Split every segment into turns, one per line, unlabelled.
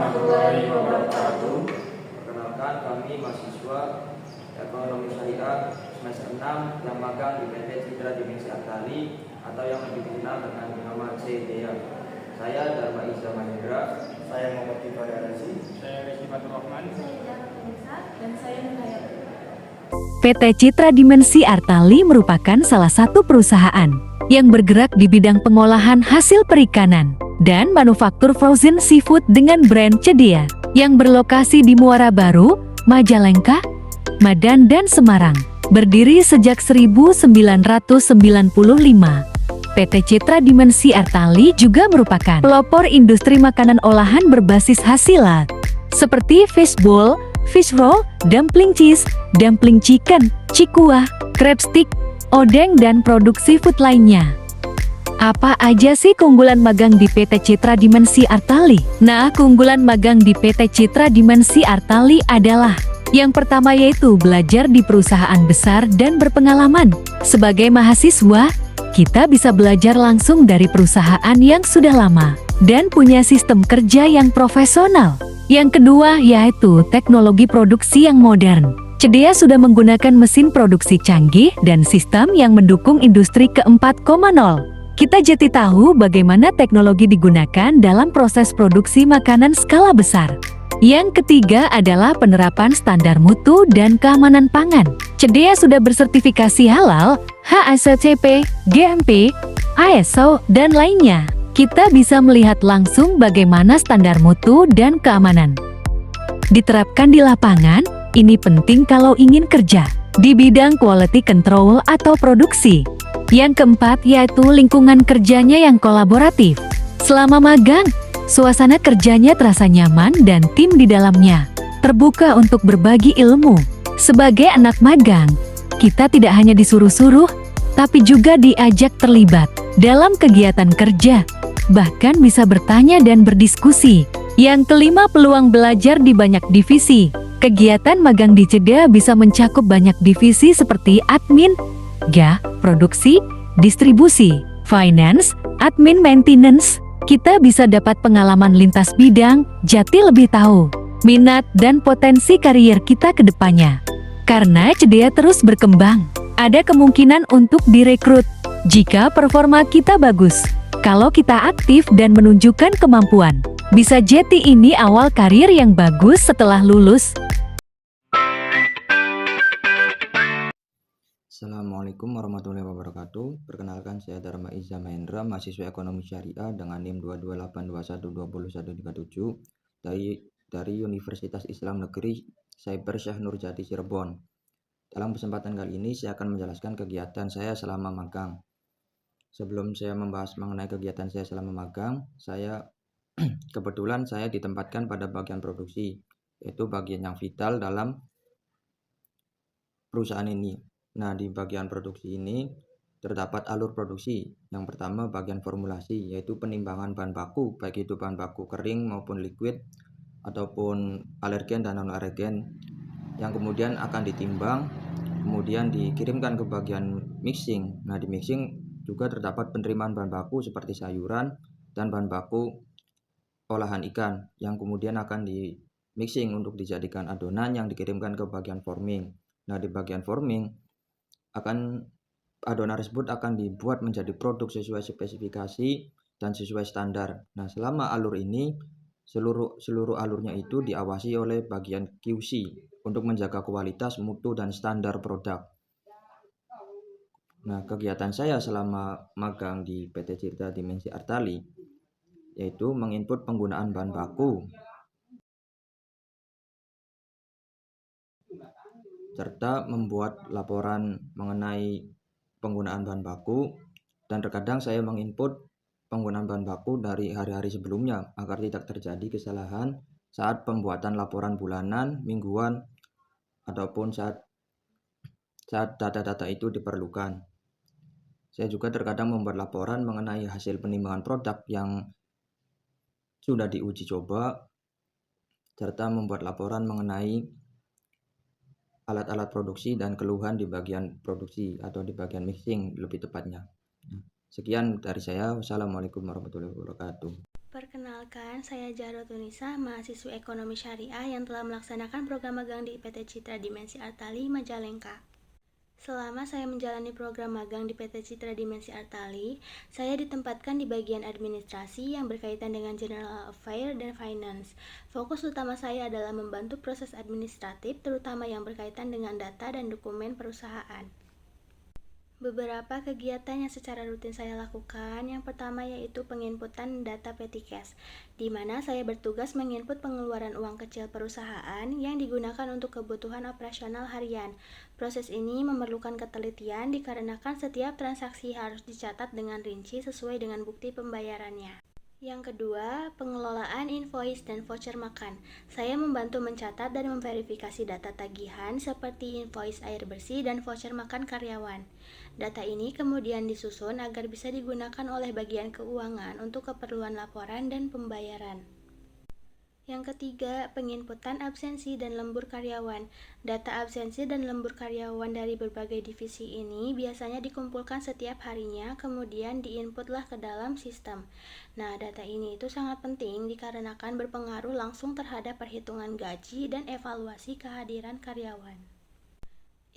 warahmatullahi wabarakatuh.
Perkenalkan, kami mahasiswa Ekonomi Syariah semester 6 yang magang di PT Citra Dimensi Artali atau yang lebih dikenal dengan nama CDA. Saya Dharma Iza Mahendra.
Saya Muhammad Tifari Arazi.
Saya Rizky Fatur Rahman.
Saya Jaka Vanessa dan saya Nurhayat.
PT Citra Dimensi Artali merupakan salah satu perusahaan yang bergerak di bidang pengolahan hasil perikanan dan manufaktur frozen seafood dengan brand CDA yang berlokasi di Muara Baru, Majalengka, Medan dan Semarang. Berdiri sejak 1995, PT Citra Dimensi Artali juga merupakan pelopor industri makanan olahan berbasis hasilat seperti fishbowl, fish roll, dumpling cheese, dumpling chicken, cikuah, crab stick, odeng dan produk seafood lainnya. Apa aja sih keunggulan magang di PT Citra Dimensi Artali? Nah, keunggulan magang di PT Citra Dimensi Artali adalah yang pertama yaitu belajar di perusahaan besar dan berpengalaman. Sebagai mahasiswa, kita bisa belajar langsung dari perusahaan yang sudah lama dan punya sistem kerja yang profesional. Yang kedua yaitu teknologi produksi yang modern. CDA sudah menggunakan mesin produksi canggih dan sistem yang mendukung industri ke-4.0. Kita jadi tahu bagaimana teknologi digunakan dalam proses produksi makanan skala besar. Yang ketiga adalah penerapan standar mutu dan keamanan pangan. CDA sudah bersertifikasi halal, HACCP, GMP, ISO, dan lainnya. Kita bisa melihat langsung bagaimana standar mutu dan keamanan diterapkan di lapangan. Ini penting kalau ingin kerja di bidang quality control atau produksi. Yang keempat yaitu lingkungan kerjanya yang kolaboratif. Selama magang, suasana kerjanya terasa nyaman dan tim di dalamnya terbuka untuk berbagi ilmu. Sebagai anak magang, kita tidak hanya disuruh-suruh, tapi juga diajak terlibat dalam kegiatan kerja, bahkan bisa bertanya dan berdiskusi. Yang kelima, peluang belajar di banyak divisi. Kegiatan magang di CDA bisa mencakup banyak divisi seperti admin, produksi, distribusi, finance, admin maintenance. Kita bisa dapat pengalaman lintas bidang, jadi lebih tahu minat dan potensi karier kita ke depannya. Karena CDA terus berkembang, ada kemungkinan untuk direkrut jika performa kita bagus. Kalau kita aktif dan menunjukkan kemampuan, bisa jadi ini awal karir yang bagus setelah lulus.
Assalamualaikum warahmatullahi wabarakatuh. Perkenalkan, saya Dharma Iza Mahendra, mahasiswa Ekonomi Syariah dengan NIM 228212137 dari Universitas Islam Negeri Cyber Syekh Nurjati Cirebon. Dalam kesempatan kali ini saya akan menjelaskan kegiatan saya selama magang. Sebelum saya membahas mengenai kegiatan saya selama magang, kebetulan saya ditempatkan pada bagian produksi, yaitu bagian yang vital dalam perusahaan ini. Nah, di bagian produksi ini terdapat alur produksi. Yang pertama bagian formulasi, yaitu penimbangan bahan baku, baik itu bahan baku kering maupun liquid, ataupun alergen dan non-alergen, yang kemudian akan ditimbang, kemudian dikirimkan ke bagian mixing. Nah, di mixing juga terdapat penerimaan bahan baku seperti sayuran dan bahan baku olahan ikan, yang kemudian akan di mixing untuk dijadikan adonan yang dikirimkan ke bagian forming. Nah, di bagian forming adonan tersebut akan dibuat menjadi produk sesuai spesifikasi dan sesuai standar. Nah, selama alur ini seluruh alurnya itu diawasi oleh bagian QC untuk menjaga kualitas, mutu, dan standar produk. Nah, kegiatan saya selama magang di PT Citra Dimensi Artali yaitu menginput penggunaan bahan baku serta membuat laporan mengenai penggunaan bahan baku, dan terkadang saya menginput penggunaan bahan baku dari hari-hari sebelumnya agar tidak terjadi kesalahan saat pembuatan laporan bulanan, mingguan, ataupun saat data-data itu diperlukan. Saya juga terkadang membuat laporan mengenai hasil penimbangan produk yang sudah diuji coba, serta membuat laporan mengenai alat-alat produksi dan keluhan di bagian produksi atau di bagian mixing lebih tepatnya. Sekian dari saya. Wassalamualaikum warahmatullahi wabarakatuh.
Perkenalkan, saya Jaro Tunisa, mahasiswi ekonomi syariah yang telah melaksanakan program magang di PT Citra Dimensi Artali Majalengka. Selama saya menjalani program magang di PT Citra Dimensi Artali, saya ditempatkan di bagian administrasi yang berkaitan dengan General Affairs dan Finance. Fokus utama saya adalah membantu proses administratif, terutama yang berkaitan dengan data dan dokumen perusahaan. Beberapa kegiatan yang secara rutin saya lakukan, yang pertama yaitu penginputan data petty cash, di mana saya bertugas menginput pengeluaran uang kecil perusahaan yang digunakan untuk kebutuhan operasional harian. Proses ini memerlukan ketelitian dikarenakan setiap transaksi harus dicatat dengan rinci sesuai dengan bukti pembayarannya. Yang kedua, pengelolaan invoice dan voucher makan. Saya membantu mencatat dan memverifikasi data tagihan seperti invoice air bersih dan voucher makan karyawan. Data ini kemudian disusun agar bisa digunakan oleh bagian keuangan untuk keperluan laporan dan pembayaran. Yang ketiga, penginputan absensi dan lembur karyawan. Data absensi dan lembur karyawan dari berbagai divisi ini biasanya dikumpulkan setiap harinya, kemudian diinputlah ke dalam sistem. Nah, data ini itu sangat penting dikarenakan berpengaruh langsung terhadap perhitungan gaji dan evaluasi kehadiran karyawan.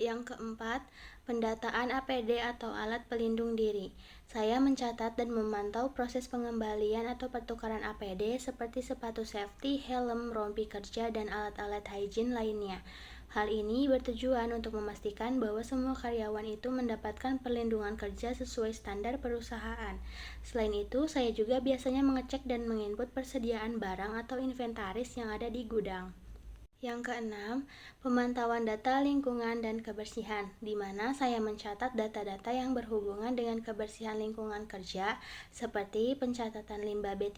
Yang keempat, pendataan APD atau alat pelindung diri. Saya mencatat dan memantau proses pengembalian atau pertukaran APD seperti sepatu safety, helm, rompi kerja, dan alat-alat hygiene lainnya. Hal ini bertujuan untuk memastikan bahwa semua karyawan itu mendapatkan perlindungan kerja sesuai standar perusahaan. Selain itu, saya juga biasanya mengecek dan menginput persediaan barang atau inventaris yang ada di gudang. Yang keenam, pemantauan data lingkungan dan kebersihan, di mana saya mencatat data-data yang berhubungan dengan kebersihan lingkungan kerja, seperti pencatatan limbah B3,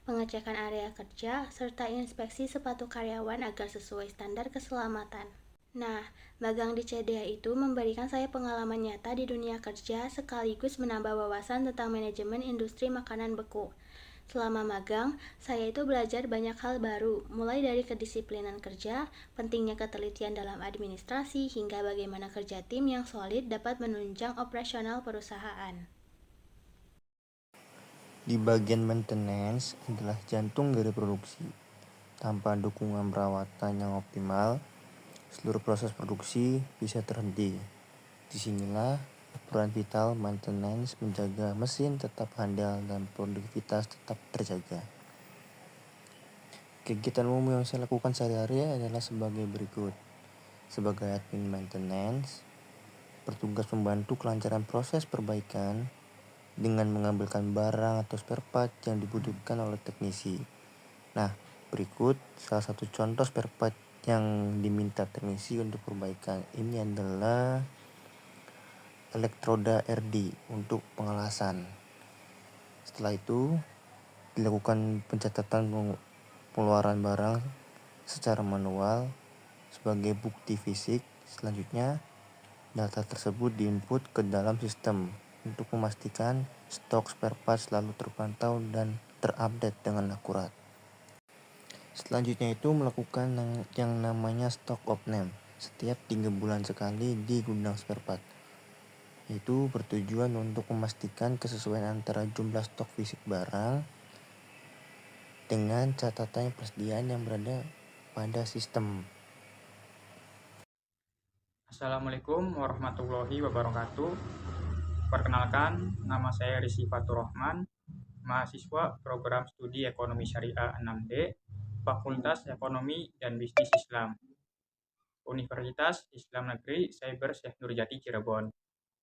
pengecekan area kerja, serta inspeksi sepatu karyawan agar sesuai standar keselamatan. Nah, magang di CDA itu memberikan saya pengalaman nyata di dunia kerja sekaligus menambah wawasan tentang manajemen industri makanan beku. Selama magang, saya itu belajar banyak hal baru, mulai dari kedisiplinan kerja, pentingnya ketelitian dalam administrasi, hingga bagaimana kerja tim yang solid dapat menunjang operasional perusahaan.
Di bagian maintenance adalah jantung dari produksi. Tanpa dukungan perawatan yang optimal, seluruh proses produksi bisa terhenti. Disinilah peran vital maintenance menjaga mesin tetap handal dan produktivitas tetap terjaga. Kegiatan umum yang saya lakukan sehari-hari adalah sebagai berikut. Sebagai admin maintenance, bertugas membantu kelancaran proses perbaikan dengan mengambilkan barang atau spare part yang dibutuhkan oleh teknisi. Nah, berikut salah satu contoh spare part yang diminta teknisi untuk perbaikan. Ini adalah elektroda RD untuk pengelasan. Setelah itu, dilakukan pencatatan pengeluaran barang secara manual sebagai bukti fisik. Selanjutnya, data tersebut diinput ke dalam sistem untuk memastikan stok spare part selalu terpantau dan terupdate dengan akurat. Selanjutnya itu melakukan yang namanya stock opname setiap 3 bulan sekali di gudang spare part. Itu bertujuan untuk memastikan kesesuaian antara jumlah stok fisik barang dengan catatan persediaan yang berada pada sistem.
Assalamualaikum warahmatullahi wabarakatuh. Perkenalkan, nama saya Rizky Fatur Rahman, mahasiswa program studi Ekonomi Syariah 6D, Fakultas Ekonomi dan Bisnis Islam, Universitas Islam Negeri Cyber Syekh Nurjati Cirebon.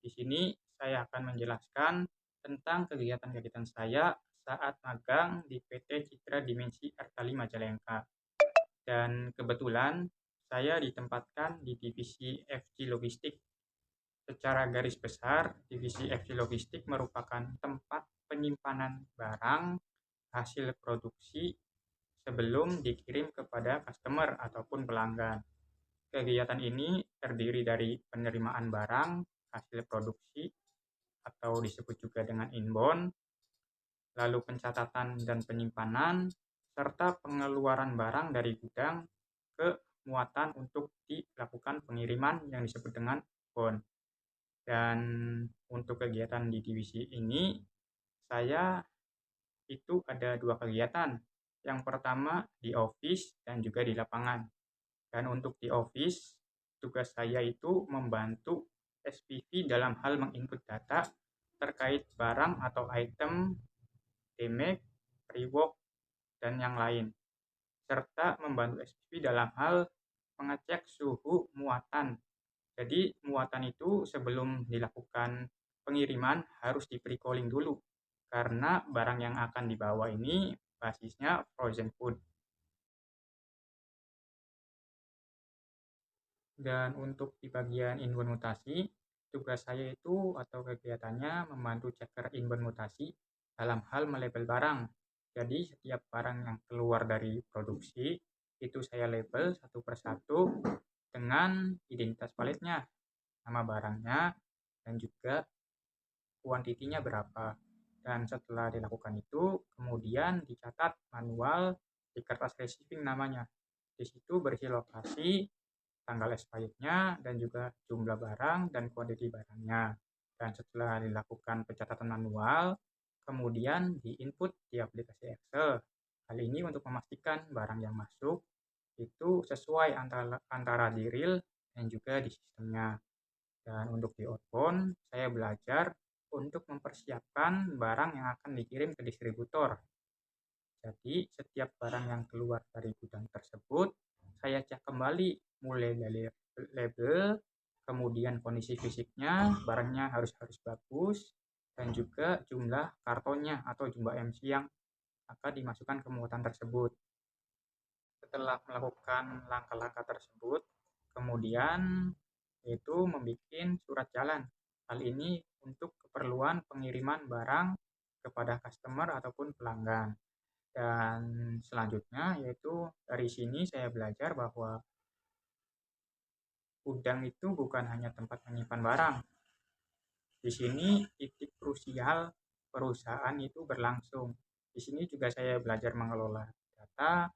Di sini saya akan menjelaskan tentang kegiatan-kegiatan saya saat magang di PT Citra Dimensi Artali Majalengka. Dan kebetulan saya ditempatkan di divisi FG Logistik. Secara garis besar, divisi FG Logistik merupakan tempat penyimpanan barang hasil produksi sebelum dikirim kepada customer ataupun pelanggan. Kegiatan ini terdiri dari penerimaan barang hasil produksi atau disebut juga dengan inbound, lalu pencatatan dan penyimpanan, serta pengeluaran barang dari gudang ke muatan untuk dilakukan pengiriman yang disebut dengan outbound. Dan untuk kegiatan di divisi ini, saya itu ada 2 kegiatan. Yang pertama di office dan juga di lapangan. Dan untuk di office, tugas saya itu membantu SPV dalam hal menginput data terkait barang atau item, damage, rework, dan yang lain. Serta membantu SPV dalam hal mengecek suhu muatan. Jadi muatan itu sebelum dilakukan pengiriman harus di pre-cooling dulu. Karena barang yang akan dibawa ini basisnya frozen food. Dan untuk di bagian inbound mutasi, tugas saya itu atau kegiatannya membantu checker inbound mutasi dalam hal melabel barang. Jadi setiap barang yang keluar dari produksi itu saya label satu persatu dengan identitas paletnya, nama barangnya, dan juga kuantitinya berapa. Dan setelah dilakukan itu, kemudian dicatat manual di kertas receiving namanya. Di situ berisi lokasi, tanggal expirednya, dan juga jumlah barang dan kuantiti barangnya. Dan setelah dilakukan pencatatan manual, kemudian di-input di aplikasi Excel. Hal ini untuk memastikan barang yang masuk itu sesuai antara di real dan juga di sistemnya. Dan untuk di outbound, saya belajar untuk mempersiapkan barang yang akan dikirim ke distributor. Jadi, setiap barang yang keluar dari gudang tersebut, saya cek kembali mulai dari label, kemudian kondisi fisiknya, barangnya harus bagus, dan juga jumlah kartonnya atau jumlah MC yang akan dimasukkan ke muatan tersebut. Setelah melakukan langkah-langkah tersebut, kemudian yaitu membuat surat jalan. Hal ini untuk keperluan pengiriman barang kepada customer ataupun pelanggan. Dan selanjutnya yaitu dari sini saya belajar bahwa gudang itu bukan hanya tempat menyimpan barang. Di sini titik krusial perusahaan itu berlangsung. Di sini juga saya belajar mengelola data,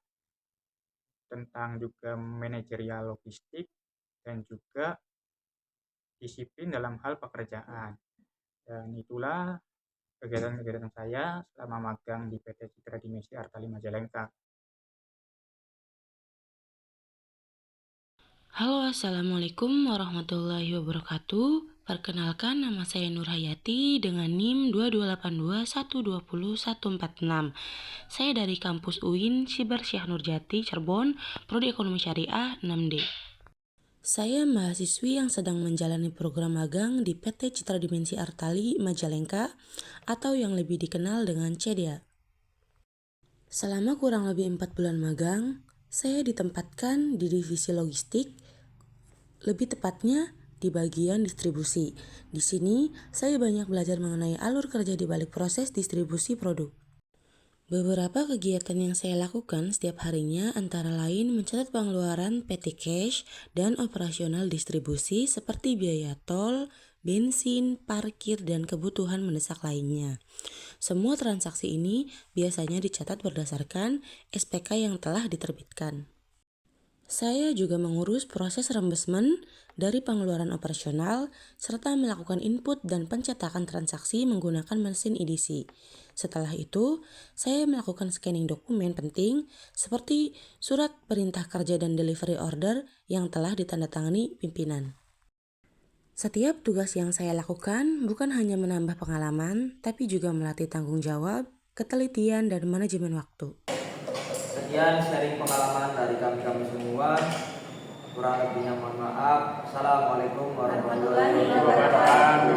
tentang juga manajerial logistik, dan juga disiplin dalam hal pekerjaan. Dan itulah kegiatan-kegiatan saya selama magang di PT Citra Dimensi Artali Majalengka.
Halo, Assalamualaikum warahmatullahi wabarakatuh. Perkenalkan, nama saya Nur Hayati dengan NIM 2282120146. Saya dari kampus UIN Sibar Syekh Nurjati, Cirebon, Prodi Ekonomi Syariah 6D. Saya mahasiswi yang sedang menjalani program magang di PT Citra Dimensi Artali Majalengka atau yang lebih dikenal dengan CEDIA. Selama kurang lebih 4 bulan magang, saya ditempatkan di divisi logistik, lebih tepatnya di bagian distribusi. Di sini, saya banyak belajar mengenai alur kerja di balik proses distribusi produk. Beberapa kegiatan yang saya lakukan setiap harinya antara lain mencatat pengeluaran petty cash dan operasional distribusi seperti biaya tol, bensin, parkir, dan kebutuhan mendesak lainnya. Semua transaksi ini biasanya dicatat berdasarkan SPK yang telah diterbitkan. Saya juga mengurus proses reimbursement dari pengeluaran operasional serta melakukan input dan pencetakan transaksi menggunakan mesin EDC. Setelah itu, saya melakukan scanning dokumen penting seperti surat perintah kerja dan delivery order yang telah ditandatangani pimpinan. Setiap tugas yang saya lakukan bukan hanya menambah pengalaman, tapi juga melatih tanggung jawab, ketelitian, dan manajemen waktu.
Sekian sharing pengalaman dari kami semua. Kurang lebihnya mohon maaf. Assalamualaikum warahmatullahi wabarakatuh.